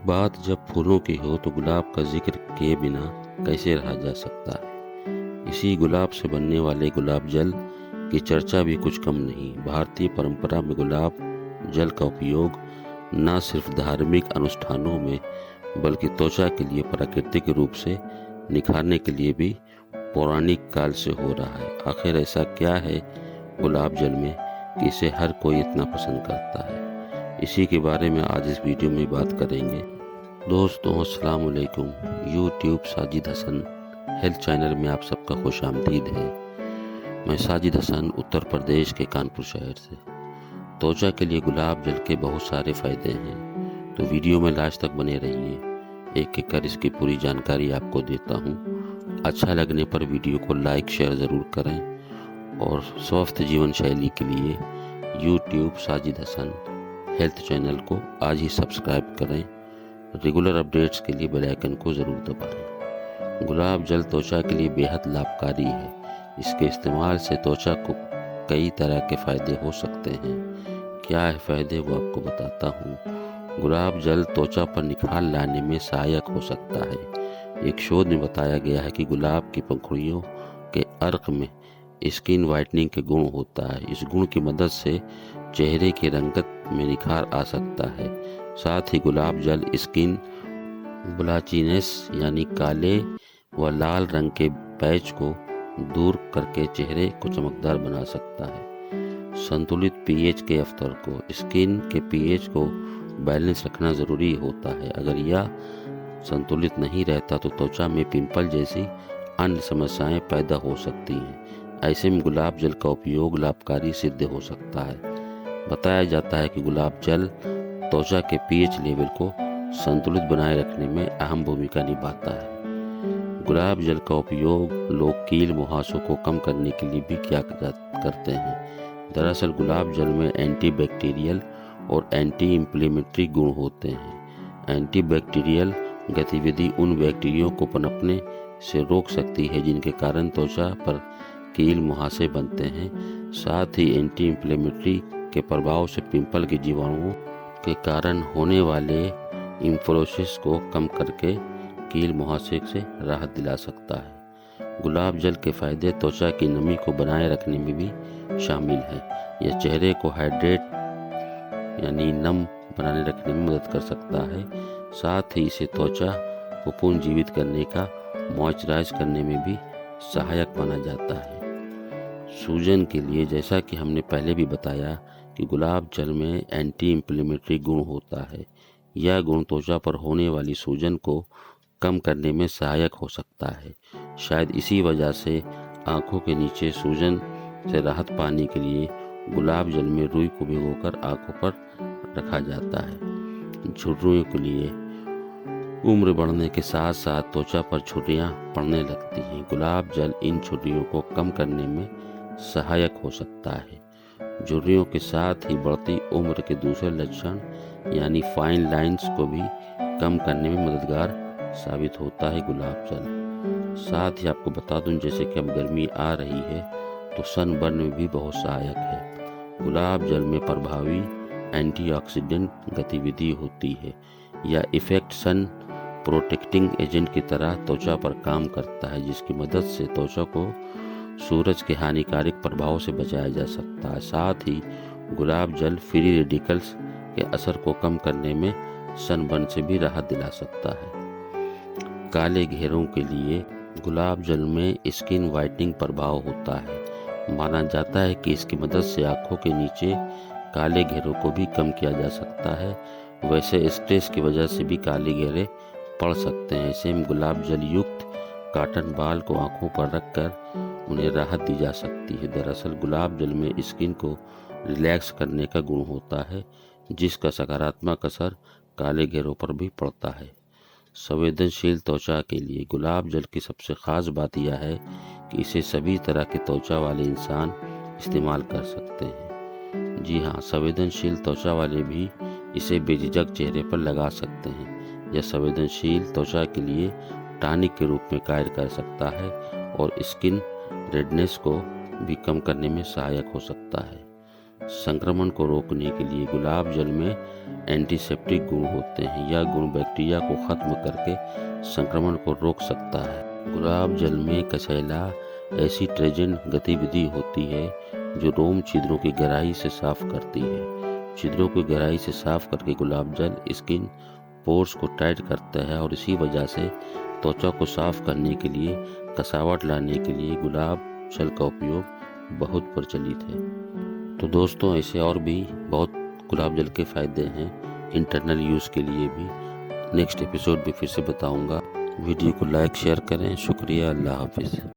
बात जब फूलों की हो तो गुलाब का जिक्र किए बिना कैसे रहा जा सकता है। इसी गुलाब से बनने वाले गुलाब जल की चर्चा भी कुछ कम नहीं। भारतीय परंपरा में गुलाब जल का उपयोग न सिर्फ धार्मिक अनुष्ठानों में बल्कि त्वचा के लिए प्राकृतिक रूप से निखारने के लिए भी पौराणिक काल से हो रहा है। आखिर ऐसा क्या है गुलाब जल में कि इसे हर कोई इतना पसंद करता है? इसी के बारे में आज इस वीडियो में बात करेंगे। दोस्तों अस्सलाम वालेकुम। YouTube Sajid Hasan health channel में आप सबका खुश आमदीद है। मैं साजिद हसन उत्तर प्रदेश के कानपुर शहर से। त्वचा के लिए गुलाब जल के बहुत सारे फ़ायदे हैं, तो वीडियो में लास्ट तक बने रहिए। एक एक कर इसकी पूरी जानकारी आपको देता हूँ। अच्छा लगने पर वीडियो को लाइक शेयर ज़रूर करें और स्वस्थ जीवन शैली के लिए YouTube Sajid Hasan health channel को आज ही सब्सक्राइब करें। रेगुलर अपडेट्स के लिए बेल आइकन को ज़रूर दबाएं। गुलाब जल त्वचा के लिए बेहद लाभकारी है। इसके इस्तेमाल से त्वचा को कई तरह के फ़ायदे हो सकते हैं। क्या है फ़ायदे वो आपको बताता हूँ। गुलाब जल त्वचा पर निखार लाने में सहायक हो सकता है। एक शोध में बताया गया है कि गुलाब की पंखुड़ियों के अर्क में स्किन वाइटनिंग के गुण होता है। इस गुण की मदद से चेहरे की रंगत में निखार आ सकता है। साथ ही गुलाब जल स्किन ब्लाचीनेस यानी काले व लाल रंग के पैच को दूर करके चेहरे को चमकदार बना सकता है। संतुलित पीएच के स्तर को स्किन के पीएच को बैलेंस रखना ज़रूरी होता है। अगर यह संतुलित नहीं रहता तो त्वचा में पिंपल जैसी अन्य समस्याएं पैदा हो सकती हैं। ऐसे में गुलाब जल का उपयोग लाभकारी सिद्ध हो सकता है। बताया जाता है कि गुलाब जल त्वचा के पीएच लेवल को संतुलित बनाए रखने में अहम भूमिका निभाता है। गुलाब जल का उपयोग लोग कील मुहासों को कम करने के लिए भी करते हैं। दरअसल गुलाब जल में एंटीबैक्टीरियल और एंटी इंफ्लेमेटरी गुण होते हैं। एंटीबैक्टीरियल गतिविधि उन बैक्टीरिया को पनपने से रोक सकती है जिनके कारण त्वचा पर कील मुहासे बनते हैं। साथ ही एंटी इंफ्लेमेटरी के प्रभाव से पिंपल के जीवाणुओं के कारण होने वाले इन्फ्लोसिस को कम करके कील मुहासे से राहत दिला सकता है। गुलाब जल के फायदे त्वचा की नमी को बनाए रखने में भी शामिल है। यह चेहरे को हाइड्रेट यानी नम बनाने रखने में मदद कर सकता है। साथ ही इसे त्वचा को पुनर्जीवित करने का मॉइस्चराइज करने में भी सहायक माना जाता है। सूजन के लिए जैसा कि हमने पहले भी बताया कि गुलाब जल में एंटी इंफ्लेमेटरी गुण होता है। यह गुण त्वचा पर होने वाली सूजन को कम करने में सहायक हो सकता है। शायद इसी वजह से आंखों के नीचे सूजन से राहत पाने के लिए गुलाब जल में रुई को भिगोकर आंखों पर रखा जाता है। झुर्रियों के लिए उम्र बढ़ने के साथ साथ त्वचा पर झुर्रियाँ पड़ने लगती हैं। गुलाब जल इन झुर्रियों को कम करने में सहायक हो सकता है। झुर्रियों के साथ ही बढ़ती उम्र के दूसरे लक्षण यानी फाइन लाइंस को भी कम करने में मददगार साबित होता है गुलाब जल। साथ ही आपको बता दूं जैसे कि अब गर्मी आ रही है तो सनबर्न में भी बहुत सहायक है। गुलाब जल में प्रभावी एंटीऑक्सीडेंट गतिविधि होती है। यह इफेक्ट सन प्रोटेक्टिंग एजेंट की तरह त्वचा पर काम करता है, जिसकी मदद से त्वचा को सूरज के हानिकारक प्रभाव से बचाया जा सकता है। साथ ही गुलाब जल फ्री रेडिकल्स के असर को कम करने में सनबर्न से भी राहत दिला सकता है। काले घेरों के लिए गुलाब जल में स्किन वाइटनिंग प्रभाव होता है। माना जाता है कि इसकी मदद से आंखों के नीचे काले घेरों को भी कम किया जा सकता है। वैसे स्ट्रेस की वजह से भी काले घेरे पड़ सकते हैं। ऐसे में गुलाब जल युक्त कॉटन बाल को आंखों पर रखकर उन्हें राहत दी जा सकती है। दरअसल गुलाब जल में स्किन को रिलैक्स करने का गुण होता है, जिसका सकारात्मक असर काले घेरों पर भी पड़ता है। संवेदनशील त्वचा के लिए गुलाब जल की सबसे ख़ास बात यह है कि इसे सभी तरह के त्वचा वाले इंसान इस्तेमाल कर सकते हैं। जी हाँ, संवेदनशील त्वचा वाले भी इसे बेझिझक चेहरे पर लगा सकते हैं। यह संवेदनशील त्वचा के लिए टॉनिक के रूप में कार्य कर सकता है और स्किन रेडनेस को भी कम करने में सहायक हो सकता है। संक्रमण को रोकने के लिए गुलाब जल में एंटीसेप्टिक गुण होते हैं। यह गुण बैक्टीरिया को खत्म करके संक्रमण को रोक सकता है। गुलाब जल में कचैला एसिट्रेजेंट गतिविधि होती है जो रोम छिद्रों की गहराई से साफ करती है। छिद्रों की गहराई से साफ करके गुलाब जल स्किन पोर्स को टाइट करता है और इसी वजह से त्वचा को साफ करने के लिए, कसावट लाने के लिए गुलाब जल का उपयोग बहुत प्रचलित है। तो दोस्तों, ऐसे और भी बहुत गुलाब जल के फ़ायदे हैं इंटरनल यूज़ के लिए भी। नेक्स्ट एपिसोड में फिर से बताऊंगा। वीडियो को लाइक शेयर करें। शुक्रिया। अल्लाह हाफिज़।